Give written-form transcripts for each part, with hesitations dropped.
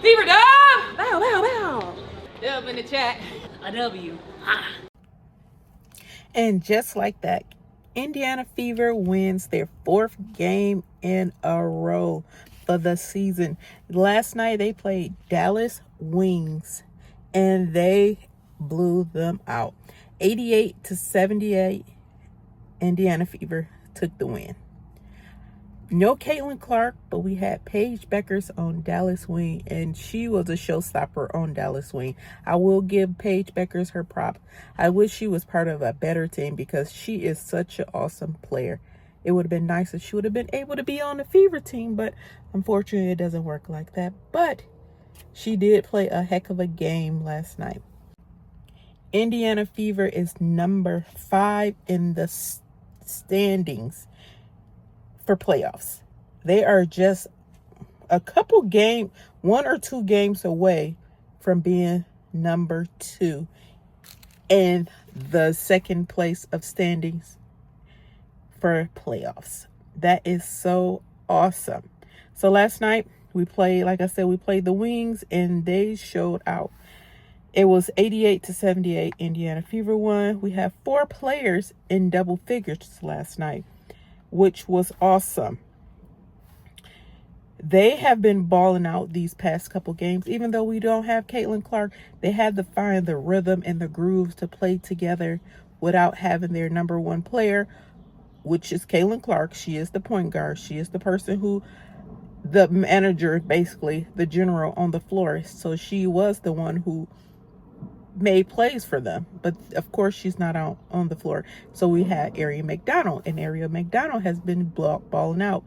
Fever dub! Bow, bow, bow. Dub in the chat. A W. And just like that, Indiana Fever wins their 4th game in a row for the season. Last night they played Dallas Wings and they blew them out. 88-78, Indiana Fever took the win. No Caitlin Clark, but we had Paige Beckers on Dallas Wing, and she was a showstopper on Dallas Wing. I will give Paige Beckers her prop. I wish she was part of a better team because she is such an awesome player. It would have been nice if she would have been able to be on the Fever team, but unfortunately it doesn't work like that. But she did play a heck of a game last night. Indiana Fever is number 5 in the standings for playoffs. They are just a couple game, 1 or 2 games away from being number 2 in the second place of standings for playoffs. That is so awesome. So last night we played, like I said, we played the Wings and they showed out. It was 88-78, Indiana Fever won. We had 4 players in double figures last night, which was awesome. They have been balling out these past couple games. Even though we don't have Caitlin Clark, they had to find the rhythm and the grooves to play together without having their number 1 player, which is Caitlin Clark. She is the point guard. She is the person who, the manager, basically, the general on the floor. So she was the one who made plays for them, but of course she's not out on the floor. So we had Aria McDonald, and Aria McDonald has been balling out.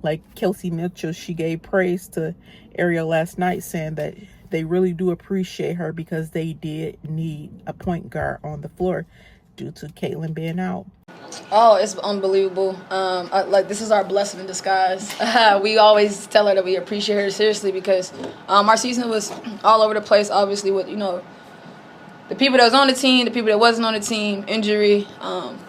Like Kelsey Mitchell, she gave praise to Aria last night, saying that they really do appreciate her because they did need a point guard on the floor due to Caitlin being out. Oh, it's unbelievable. Like, this is our blessing in disguise. We always tell her that we appreciate her seriously because our season was all over the place, obviously, with, you know, the people that was on the team, the people that wasn't on the team, injury,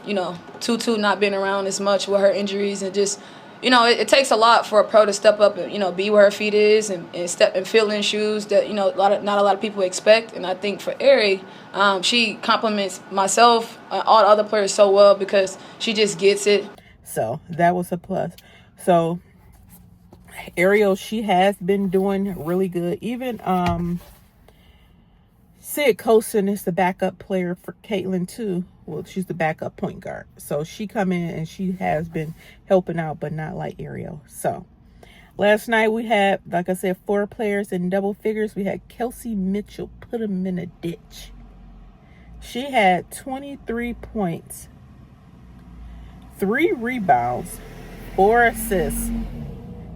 you know, Tutu not being around as much with her injuries, and just, you know, it takes a lot for a pro to step up and, you know, be where her feet is and step and fill in shoes that, you know, not a lot of people expect. And I think for Ari, she compliments myself, all the other players so well because she just gets it. So that was a plus. So Ariel, she has been doing really good. Even Sid Coulson is the backup player for Caitlin too. Well, she's the backup point guard. So she come in and she has been helping out, but not like Ariel. So last night we had, like I said, 4 players in double figures. We had Kelsey Mitchell, put him in a ditch. She had 23 points, 3 rebounds, 4 assists.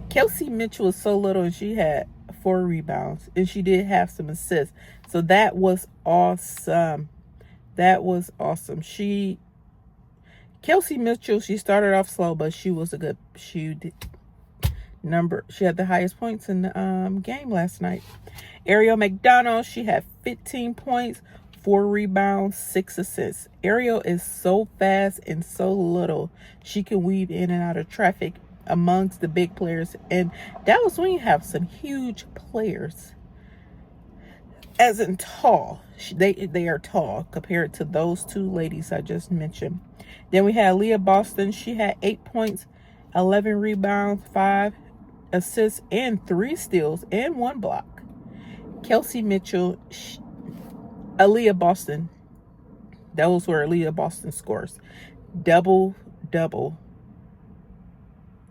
Kelsey Mitchell is so little and she had 4 rebounds, and she did have some assists. So that was awesome. That was awesome. Kelsey Mitchell, she started off slow, but she was a good, she had the highest points in the game last night. Ariel McDonald, she had 15 points, 4 rebounds, 6 assists. Ariel is so fast and so little. She can weave in and out of traffic amongst the big players. And Dallas Wing have some huge players. As in tall. They are tall compared to those 2 ladies I just mentioned. Then we had Leah Boston. She had 8 points, 11 rebounds, 5 assists, and 3 steals, and 1 block. Kelsey Mitchell, Aaliyah Boston. Those were Aaliyah Boston scores. Double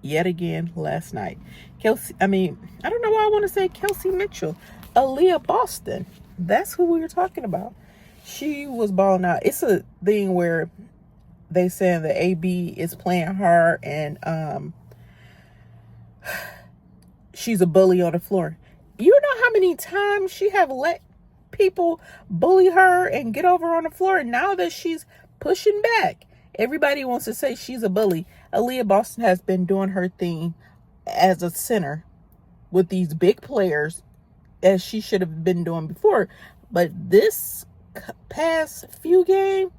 yet again last night. I don't know why I want to say Kelsey Mitchell. Aaliyah Boston. That's who we were talking about. She was balling out. It's a thing where they say the AB is playing hard and she's a bully on the floor. You know how many times she have let people bully her and get over on the floor? Now that she's pushing back, everybody wants to say she's a bully. Aaliyah Boston has been doing her thing as a center with these big players, as she should have been doing before. But this past few games,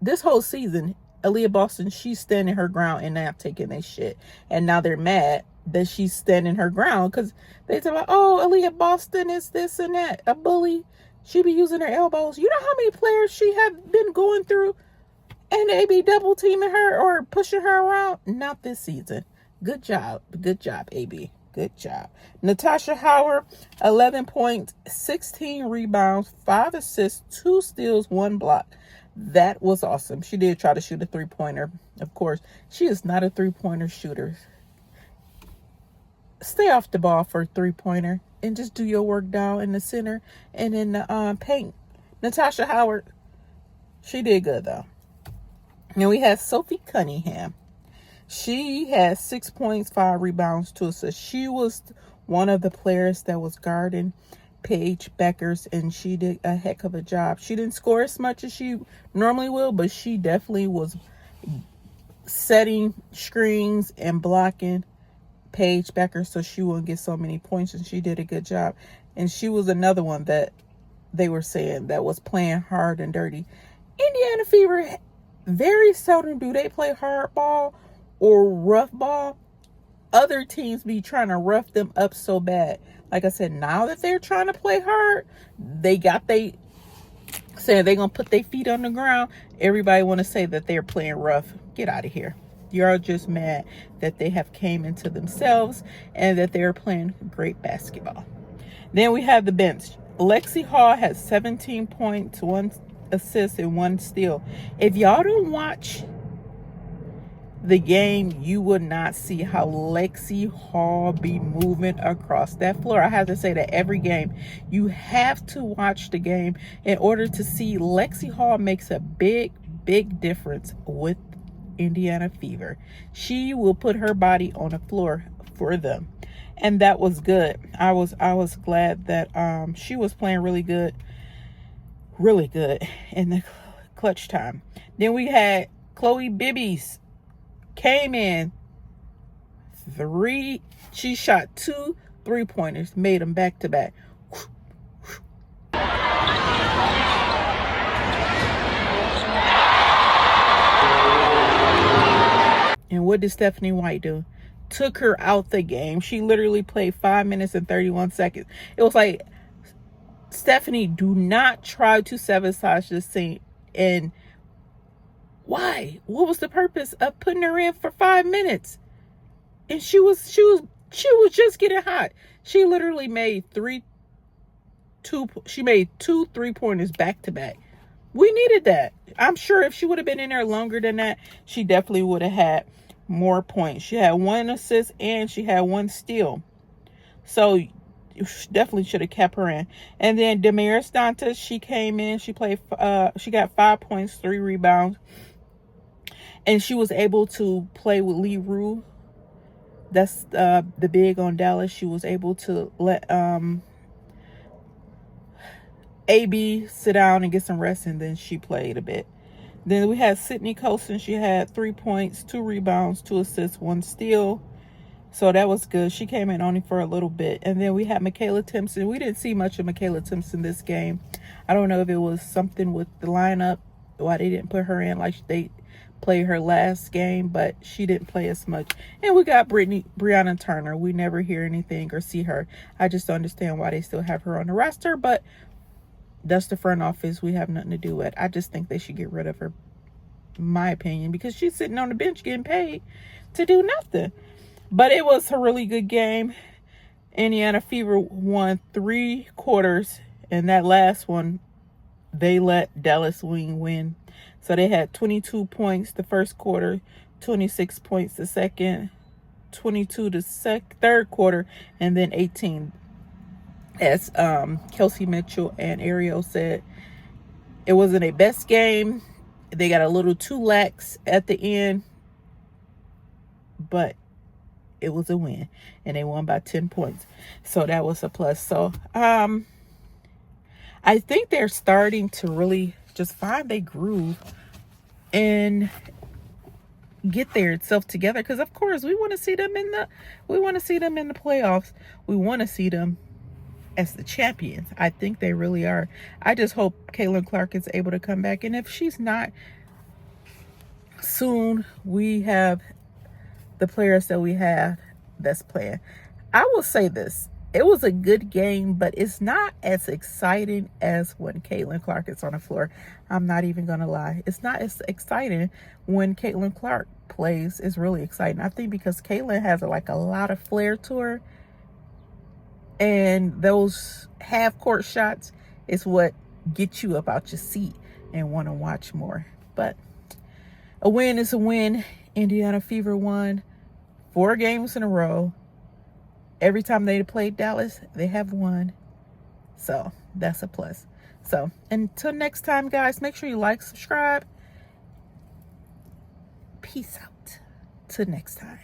this whole season, Aaliyah Boston, she's standing her ground and not taking their shit. And now they're mad that she's standing her ground, because they talk about, oh, Aaliyah Boston is this and that, a bully. She be using her elbows. You know how many players she have been going through and they be double teaming her or pushing her around? Not this season. Good job. Good job, AB. Good job. Natasha Howard, 11 points, 16 rebounds, 5 assists, 2 steals, 1 block. That was awesome. She did try to shoot a three-pointer. Of course, she is not a three-pointer shooter. Stay off the ball for a three-pointer and just do your work down in the center and in the paint. Natasha Howard, she did good, though. And we had Sophie Cunningham. She had 6 points, 5 rebounds, 2 assists. She was one of the players that was guarding Paige Beckers, and she did a heck of a job. She didn't score as much as she normally will, but she definitely was setting screens and blocking Paige Beckers so she wouldn't get so many points, and she did a good job. And she was another one that they were saying that was playing hard and dirty. Indiana Fever, very seldom do they play hard ball or rough ball. Other teams be trying to rough them up so bad. Like I said, now that they're trying to play hard, saying they're going to put their feet on the ground. Everybody want to say that they're playing rough. Get out of here. You're just mad that they have came into themselves and that they're playing great basketball. Then we have the bench. Lexi Hall has 17 points, 1 assist, and 1 steal. If y'all don't watch the game, you would not see how Lexi Hall be moving across that floor. I have to say that every game, you have to watch the game in order to see Lexi Hall makes a big, big difference with Indiana Fever. She will put her body on the floor for them. And that was good. I was glad that she was playing really good in the clutch time. Then we had Chloe Bibbies came in 3. She shot 2 3-pointers, made them back to back. And what did Stephanie White do? Took her out the game. She literally played 5 minutes and 31 seconds. It was like, Stephanie, do not try to sabotage this scene. And why? What was the purpose of putting her in for 5 minutes? And she was just getting hot. She literally made 2 3-pointers back to back. We needed that. I'm sure if she would have been in there longer than that, she definitely would have had more points. She had 1 assist and she had 1 steal. So you definitely should have kept her in. And then Damaris Dantas, she came in. She played. She got 5 points, 3 rebounds, and she was able to play with Lee Rue. That's the big on Dallas. She was able to let AB sit down and get some rest, and then she played a bit. Then we had Sydney Colson. She had 3 points, 2 rebounds, 2 assists, 1 steal. So that was good. She came in only for a little bit. And then we had Michaela Timpson. We didn't see much of Michaela Timpson this game. I don't know if it was something with the lineup, why they didn't put her in like they played her last game, but she didn't play as much. And we got Brianna Turner. We never hear anything or see her. I just don't understand why they still have her on the roster, but that's the front office. We have nothing to do with. I just think they should get rid of her, in my opinion, because she's sitting on the bench getting paid to do nothing. But it was a really good game. Indiana Fever won 3 quarters, and that last one, they let Dallas Wing win. So they had 22 points the first quarter, 26 points the second, 22 the third quarter, and then 18. As Kelsey Mitchell and Ariel said, it wasn't a best game. They got a little too lax at the end, but it was a win, and they won by 10 points. So that was a plus. So I think they're starting to really just find their groove and get their self together, because of course we want to see them in the playoffs. We want to see them as the champions. I think they really are. I just hope Caitlin Clark is able to come back, and if she's not, soon we have the players that we have that's playing. I will say this. It was a good game, but it's not as exciting as when Caitlin Clark is on the floor. I'm not even going to lie. It's not as exciting when Caitlin Clark plays. It's really exciting. I think because Caitlin has like a lot of flair to her. And those half-court shots is what gets you up out your seat and want to watch more. But a win is a win. Indiana Fever won 4 games in a row. Every time they played Dallas, they have won. So that's a plus. So until next time, guys, make sure you like, subscribe. Peace out. Till next time.